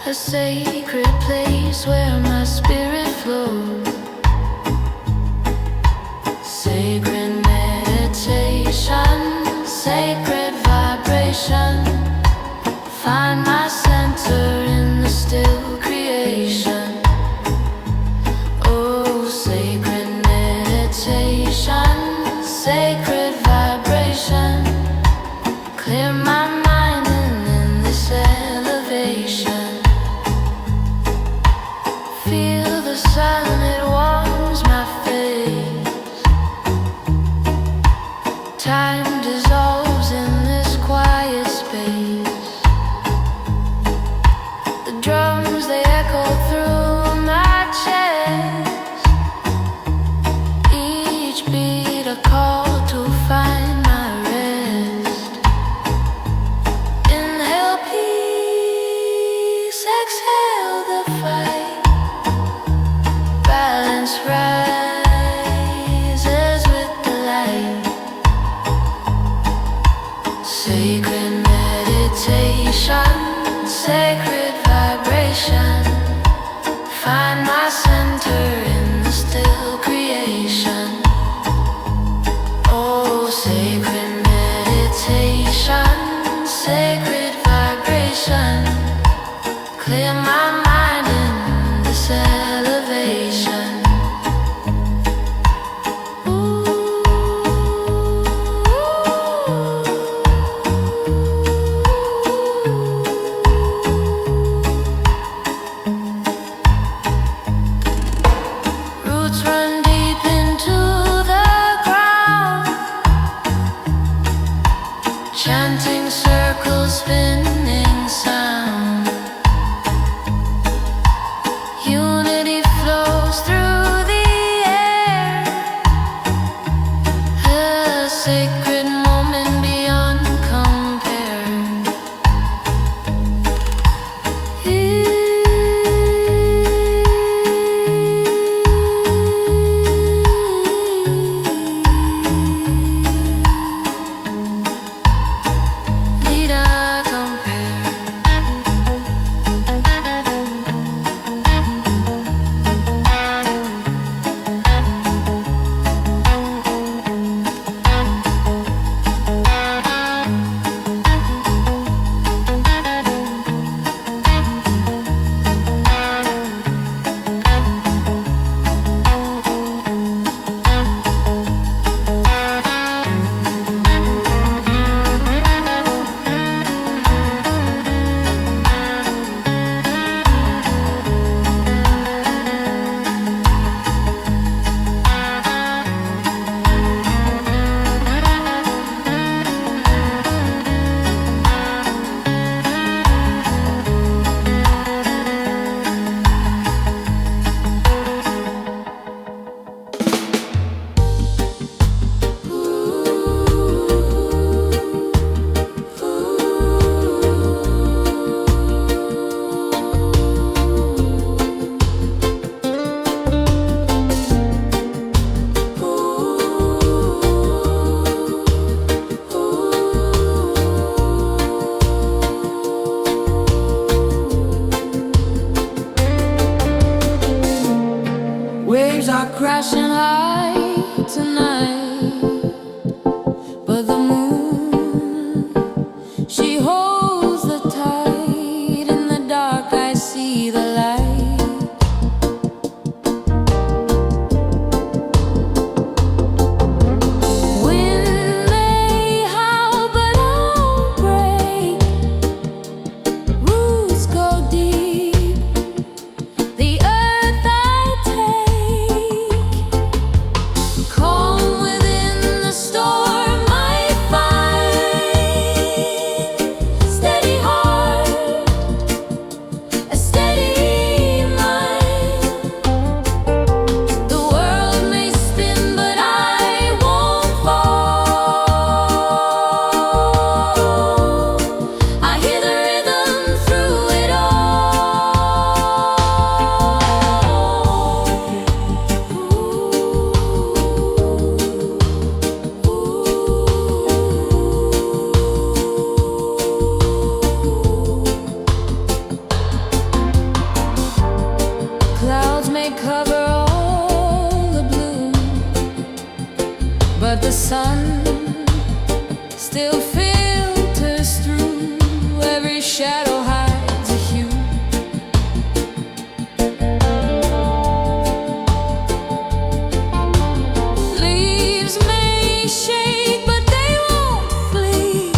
a sacred place where my spirit flows. Sacred meditation, sacred vibration. Find my center in the still creation. Oh, sacred meditation, sacred vibration. Clear my mind in this elevation. Feel the sun, it warms my face. Time dissolves in this quiet space. The drums, they echo through my chest. Each beat a call to find my rest. Inhale peace, exhale the fight. Balance rises with the light. Sacred meditation, sacred vibration. Find my center in the still creation. Oh, sacred meditation, sacred vibration. Clear my mind in this elevation. Roots run deep into the ground, chanting circles, spinning sound. Unity flows through the air, a sacred moment beyond compare. Need I compare? Waves are crashing high tonight, but the moon, she holds the tide. In the dark I see the light. Wind may howl but I'll break. Roots go deep. The earth I take. shadow hides a hue. Leaves may shake, but they won't flee.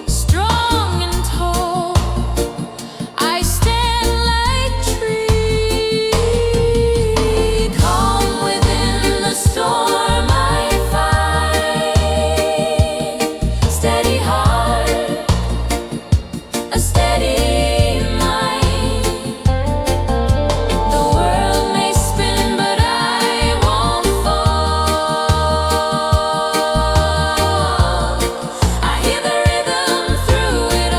Strong and tall, I stand like tree. Calm within the storm I find. Steady heart, a steady mind. The world may spin, but I won't fall. I hear the rhythm through it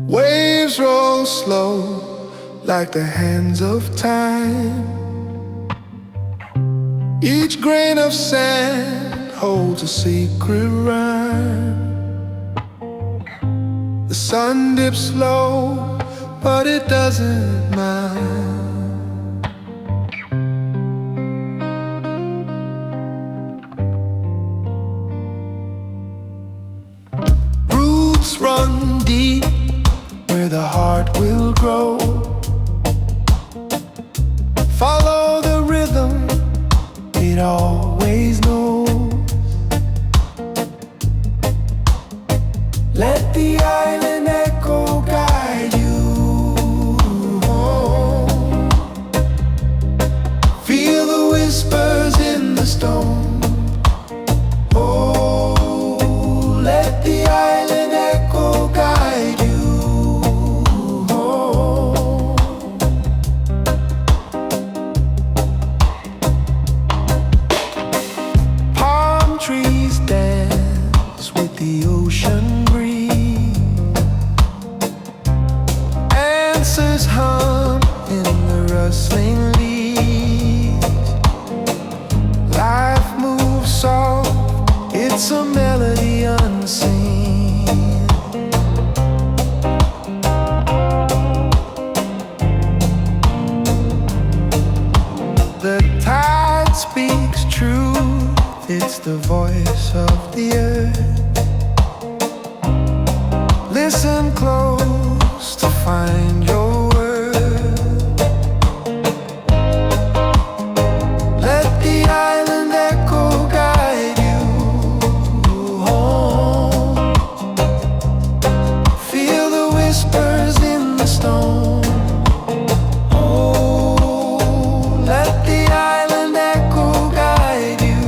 Waves roll slow like the hands of time. Each grain of sand holds a secret rhyme. The sun dips low, but it doesn't mind. Roots run deep where the heart will grow. Follow the rhythm, it always knows. Let the island echo guide you home. Feel the whispers in the stone. Oh, let the island echo guide you. Trees dance with the ocean breeze. Answers hum in the rustling leaves. Life moves soft, it's a melody unseen. The tide speaks true, it's the voice of the earth. Listen close to find your word. Let the island echo guide you home. Feel the whispers in the stone. Oh, let the island echo guide you.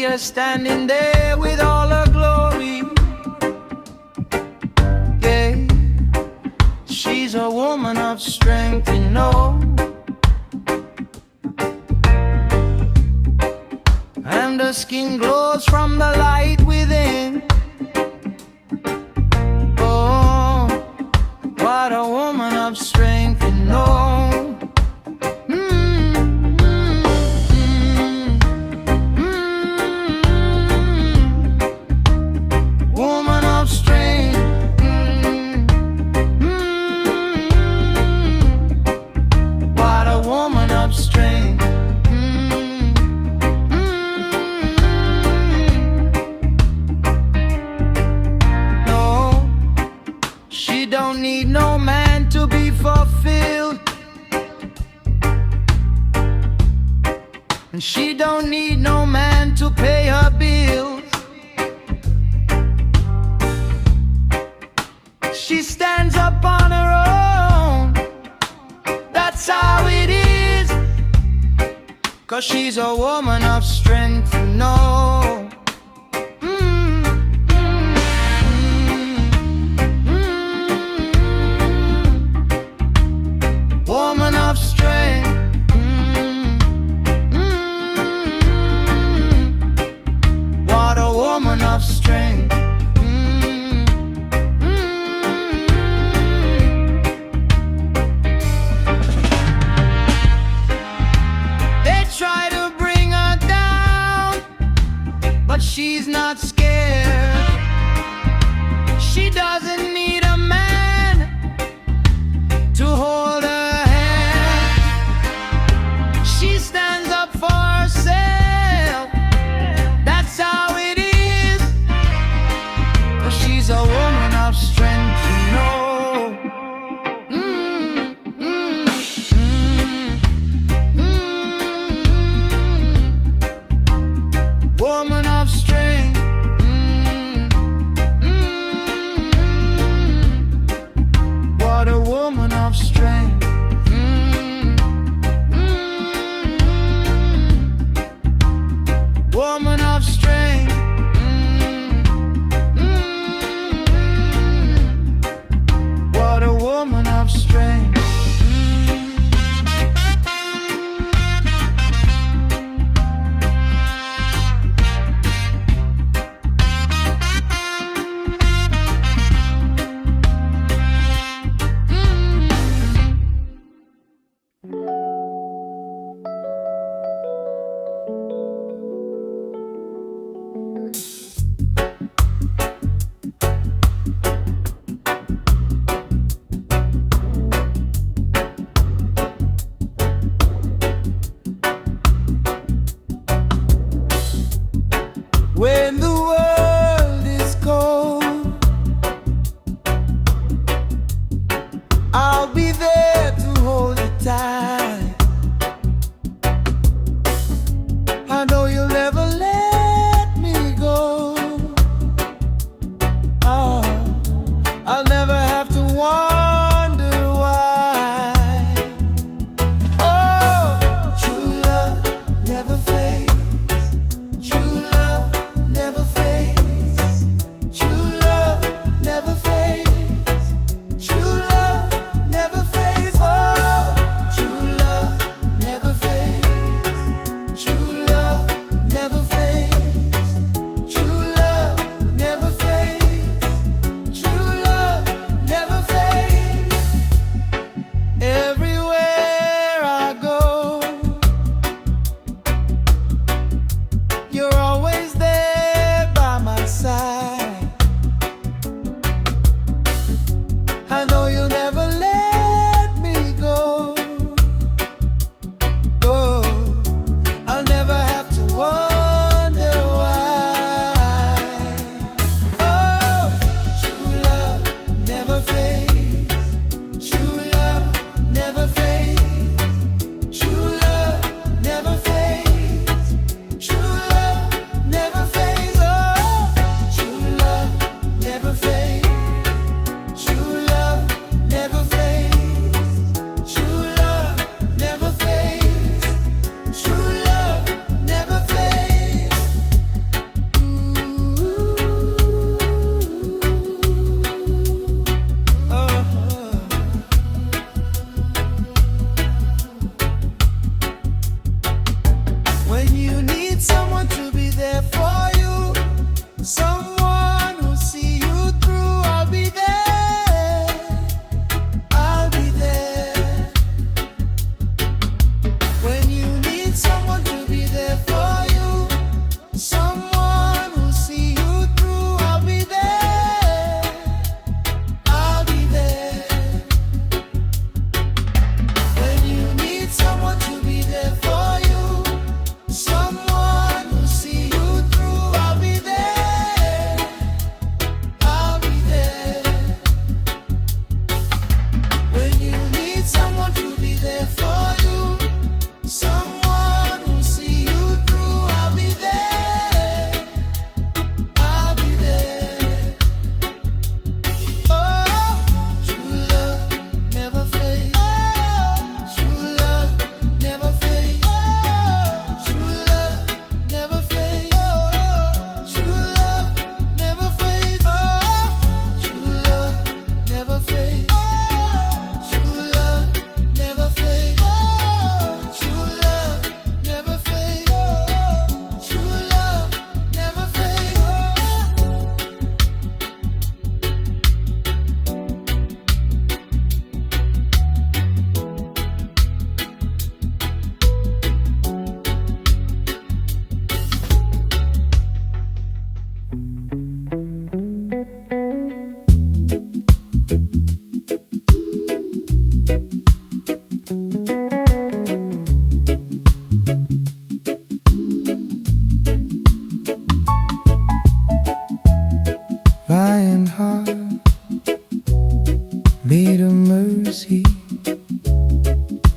her standing there with all her glory. Yeah, she's a woman of strength, you know. And her skin glows from the light within. Oh, what a woman of strength, you know. Woman of strength. What a woman of strength. No, she don't need no man to be fulfilled. And she don't need no man to pay her bills. She stands up on her own. That's how it is. 'Cause she's a woman of strength, you know. Woman of strength. What a woman of strength. They try to bring her down.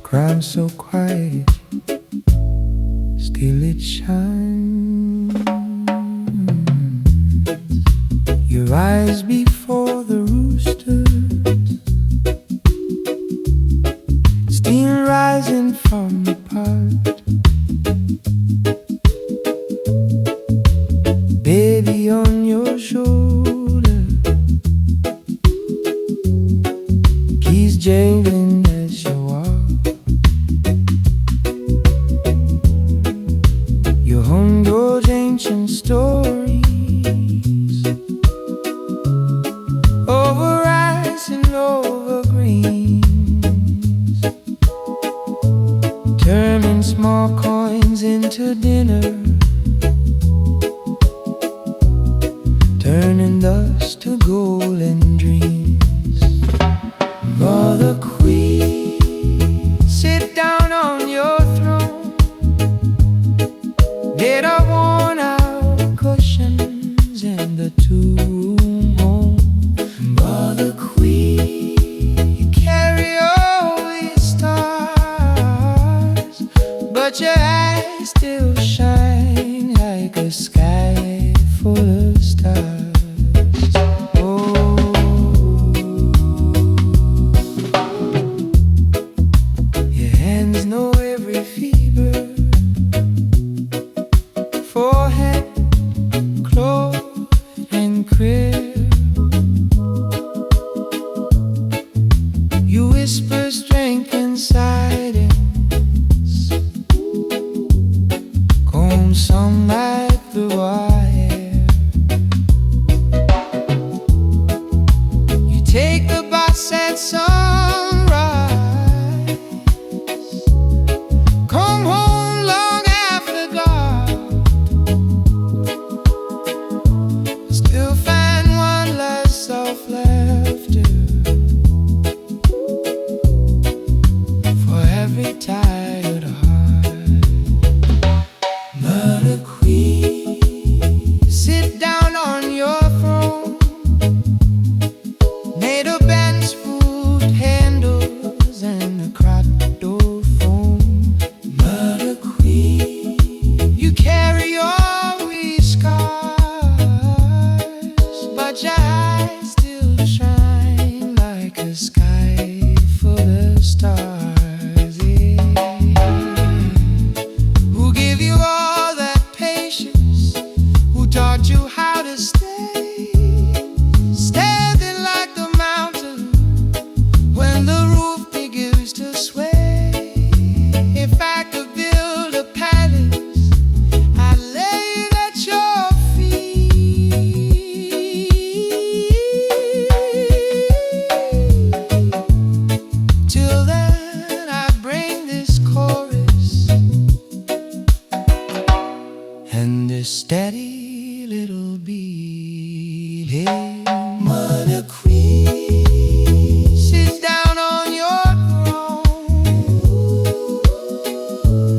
Crown so quiet, still it shines. Your eyes before the roosters, steam rising from the pot. Baby on your shoulder, keys jangling as you walk. You hum those ancient stories over rice and over greens, turning small coins into dinner, turning dust to golden dreams. Mother Queen, sit down on your throne, made of worn out cushions in the two-room home. Mother Queen, you carry all these stars, but your eyes still shine like a sky full of stars. Your hands know every fever, forehead, cloth, and crib. You whisper strength and silence, comb some like the wire. You take the bus at sunrise, come home long after dark, still find one last soft laughter for every tired heart. Mother Queen, sit down on your throne, made of bent spoon handles and a cracked door phone. Mother Queen, you carry all these scars, but your eyes still shine like a sky full of stars. Who gave you all that patience? Who taught you how to stay standing like the mountain when the roof begins to sway? If I could build a palace, I'd lay it at your feet. Till then, I bring this chorus and this steady little beat. Hey, Mother Queen, sit down on your throne.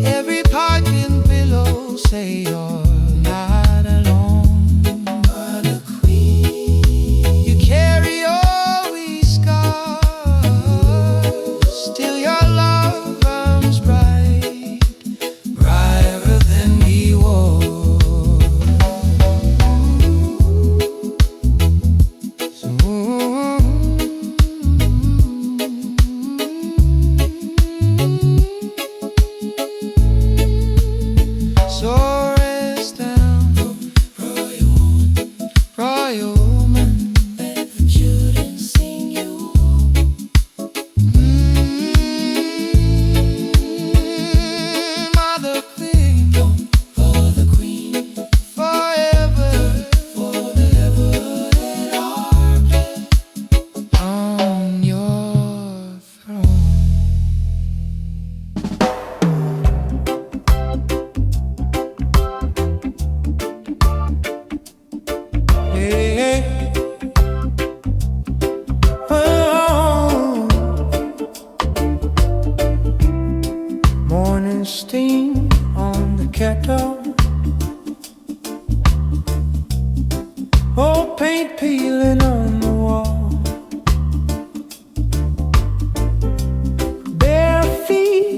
Every parking pillow say you're not alone. Mother Queen, you carry all these scars, still your love burns bright, brighter than the war. So rest down, royal woman, shouldn't sing you. Mother Queen, for the Queen, forever and always on your throne. Hey, oh, morning steam on the kettle, old paint peeling on the wall, bare feet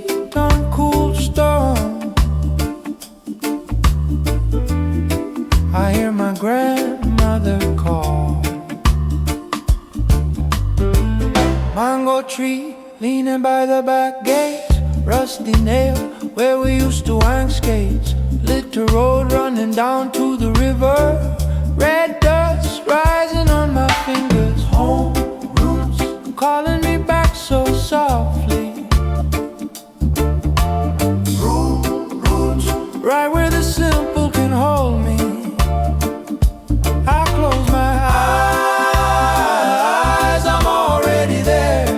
back gates, rusty nail, where we used to hang skates. Lit the road running down to the river. Red dust rising on my fingers. Home roots calling me back so softly. Roots, right where the simple can hold me. I close my eyes, I'm already there.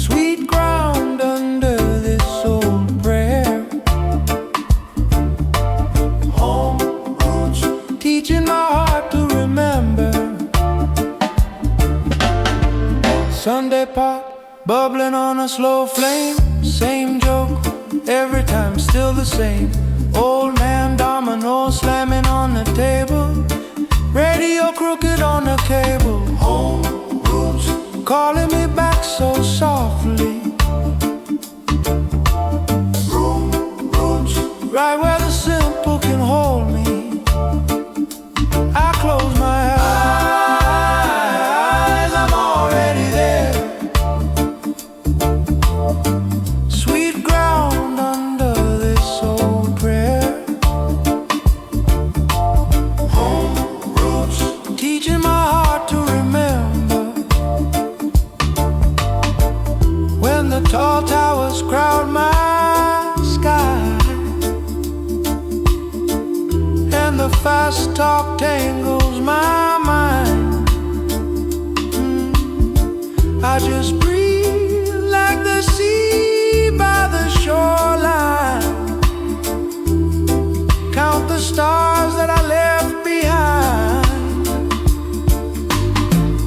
Sweet ground under this old prayer. Home roots, teaching my heart to remember. Sunday pot, bubbling on a slow flame. Same joke, every time still the same. Old man domino slamming on the table. Radio crooked on the cable. Home roots calling me back so softly. Roots, right where the simple can hold me. I close my eyes, I'm already there. Sweet ground under this old prayer. Home roots, teaching my heart to remember. When the tall towers crowd my sky, and the fast talk tangles my mind, I just breathe like the sea by the shoreline. Count the stars that I left behind.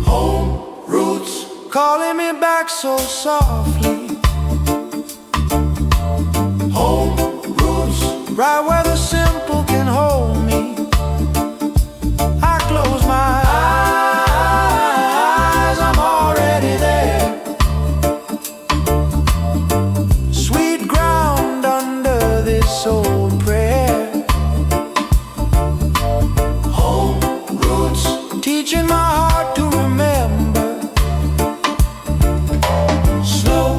Home roots calling me back so softly. Home roots, right where the simple can hold me. I close my eyes, I'm already there. Sweet ground under this old prayer. Home roots, teaching my heart to remember. Slow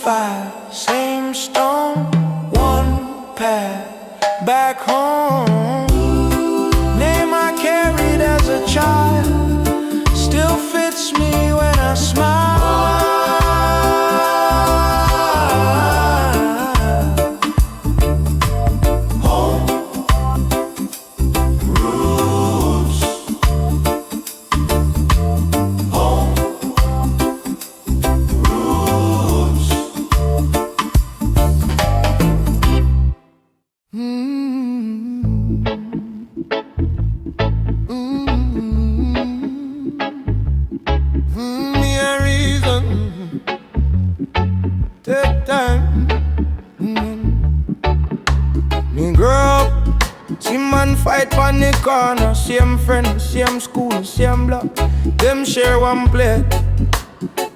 fire, same stone, one path back home. Name I carried as a child still fits me when I smile. Home roots. Home roots. Me a reason, take time. Me grow up, see man fight pon the corner. Same friend, same school, same block. Them share one plate,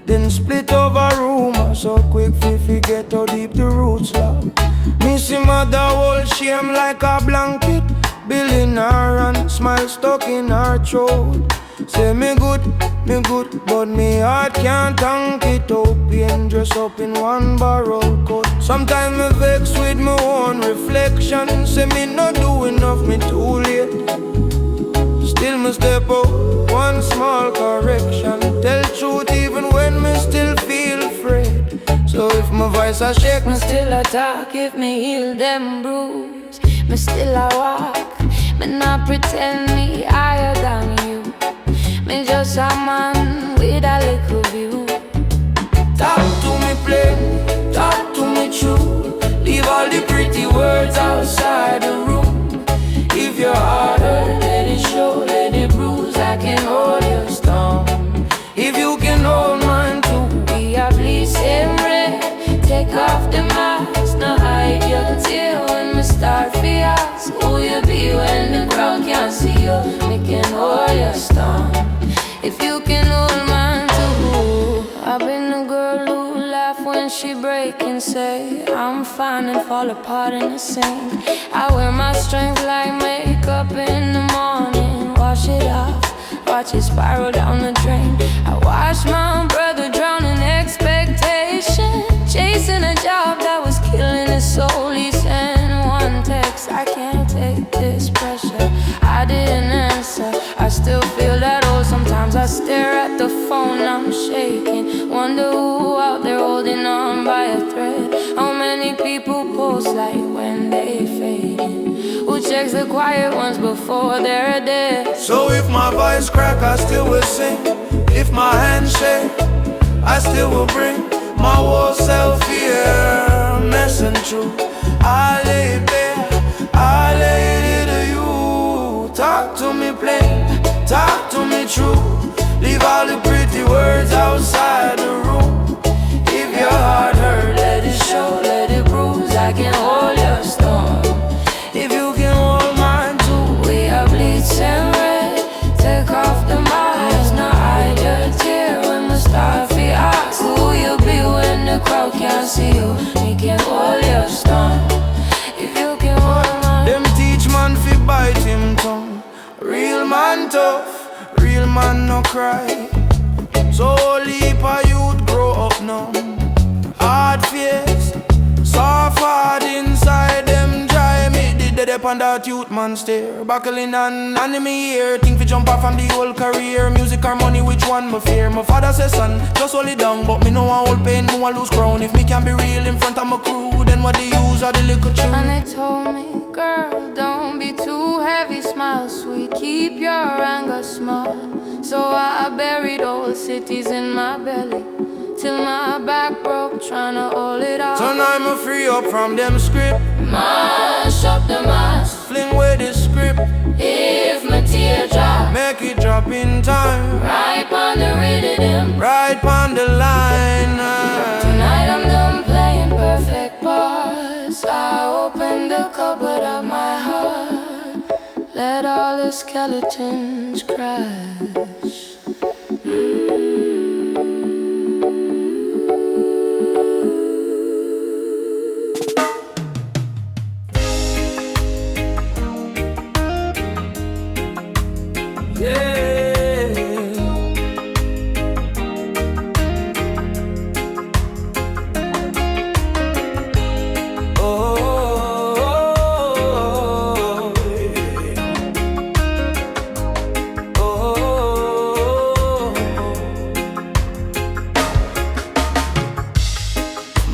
then split over rumor. So quick fi forget how deep the roots lie. Me see mother hold shame like a blanket, building her and smile stuck in her throat. Say me good, but me heart can't tank it up. Pain dress up in one barrel coat. Sometimes me vex with my own reflection. Say me not do enough, me too late. Still me step up, one small correction. Tell truth even when me still feel afraid. So if my voice a shake, Me still a talk if me heal them bruise. Me still a walk, me not pretend me higher than you. Me just a man with a little view. talk to me plain, talk to me true. Leave all the pretty words outside the room. If your heart hurt, let it show, let it bruise. I can hold your storm. If you can hold mine too. We are bleeding red. Take off the mask, now hide your tear. When we start for us, who you be when the crowd can't see you? We can hold your storm. If you can hold mine too. I've been the girl who laugh when she break and say I'm fine and fall apart in the same. I wear my strength like makeup in the morning. Wash it off, watch it spiral down the drain. I watch my brother drowning wonder who out there holding on by a thread. How many people post like when they fading? Who checks the quiet ones before they're dead? So if my voice crack, I still will sing. If my hands shake, I still will bring my whole self here, messing true. I lay it bare, I lay it to you. Talk to me plain, talk to me true. Leave all the pretty words outside the room. If your heart hurt, let it show, let it bruise. I can hold your storm, if you can hold mine too. We are bleach and red, take off the mask. Now hide your tear when the star for us. Who you be when the crowd can't see you? We can hold your storm, if you can hold mine. Them teach man fi bite him tongue. Real man tough, real man no cry. So leap a youth grow up now. Hard face, soft heart inside them dry. Make the dead up on that youth man stare. Buckling on enemy here, think fi jump off from the whole career. Music or money, which one me fear? My father says son, just hold it down. But me know I hold pain, me want lose crown. If me can be real in front of my crew, then what they use are the little tune. And they told me, girl, don't be too heavy, smile sweet, keep your anger small. So I buried old cities in my belly, till my back broke, tryna hold it out. So now I'm free up from them script. Mash up the mask, Fling away the script. if my tear drop, Make it drop in time, right on the rhythm. right on the line. Tonight I'm done playing perfect parts. I open the cupboard of my heart, let all the skeletons crash.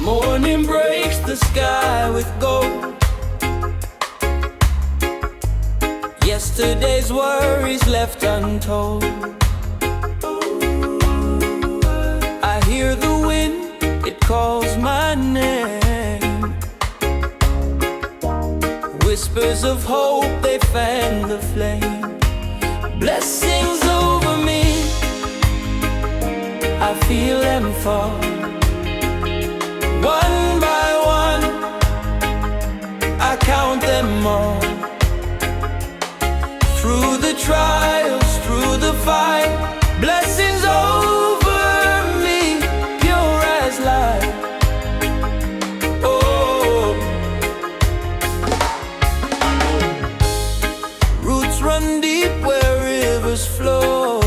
Morning breaks the sky with gold. Yesterday's worries left untold. I hear the wind, it calls my name. Whispers of hope, they fan the flame. Blessings over me, I feel them fall. One by one, I count them all. Through the trials, through the fight, blessings over me, pure as light. Oh, roots run deep where rivers flow.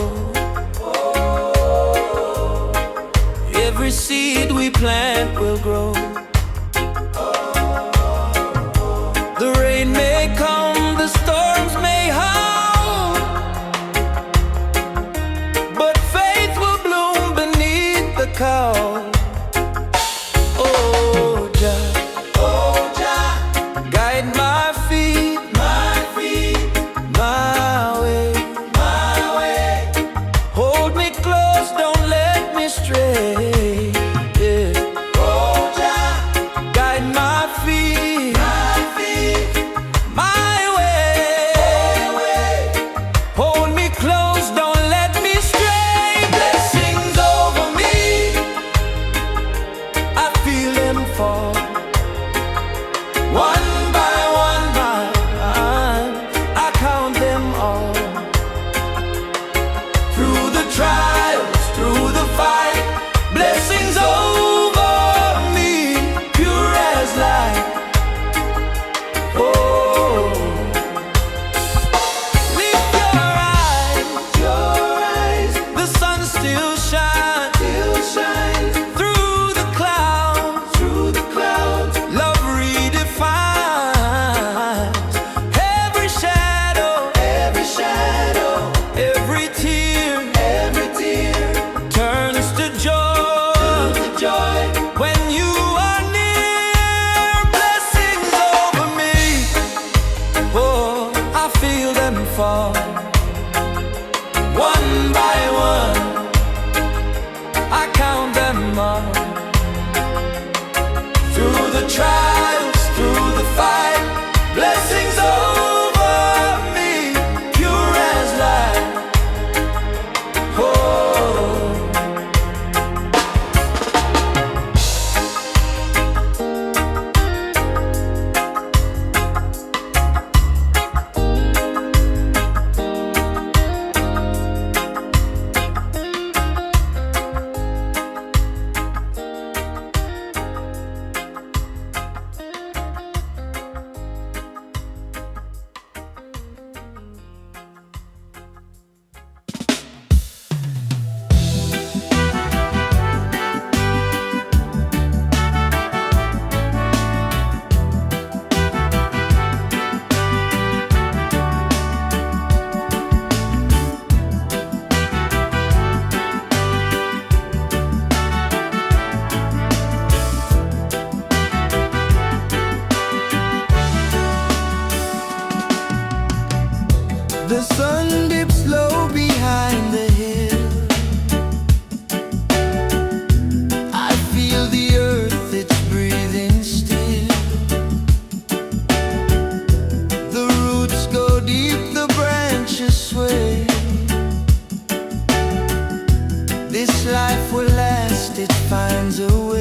Every seed we plant will grow. The rain may come, the storms may howl, but faith will bloom beneath the cowl. Oh, Jah, guide my feet, my way. Hold me close, don't let me stray. Yeah. turns away.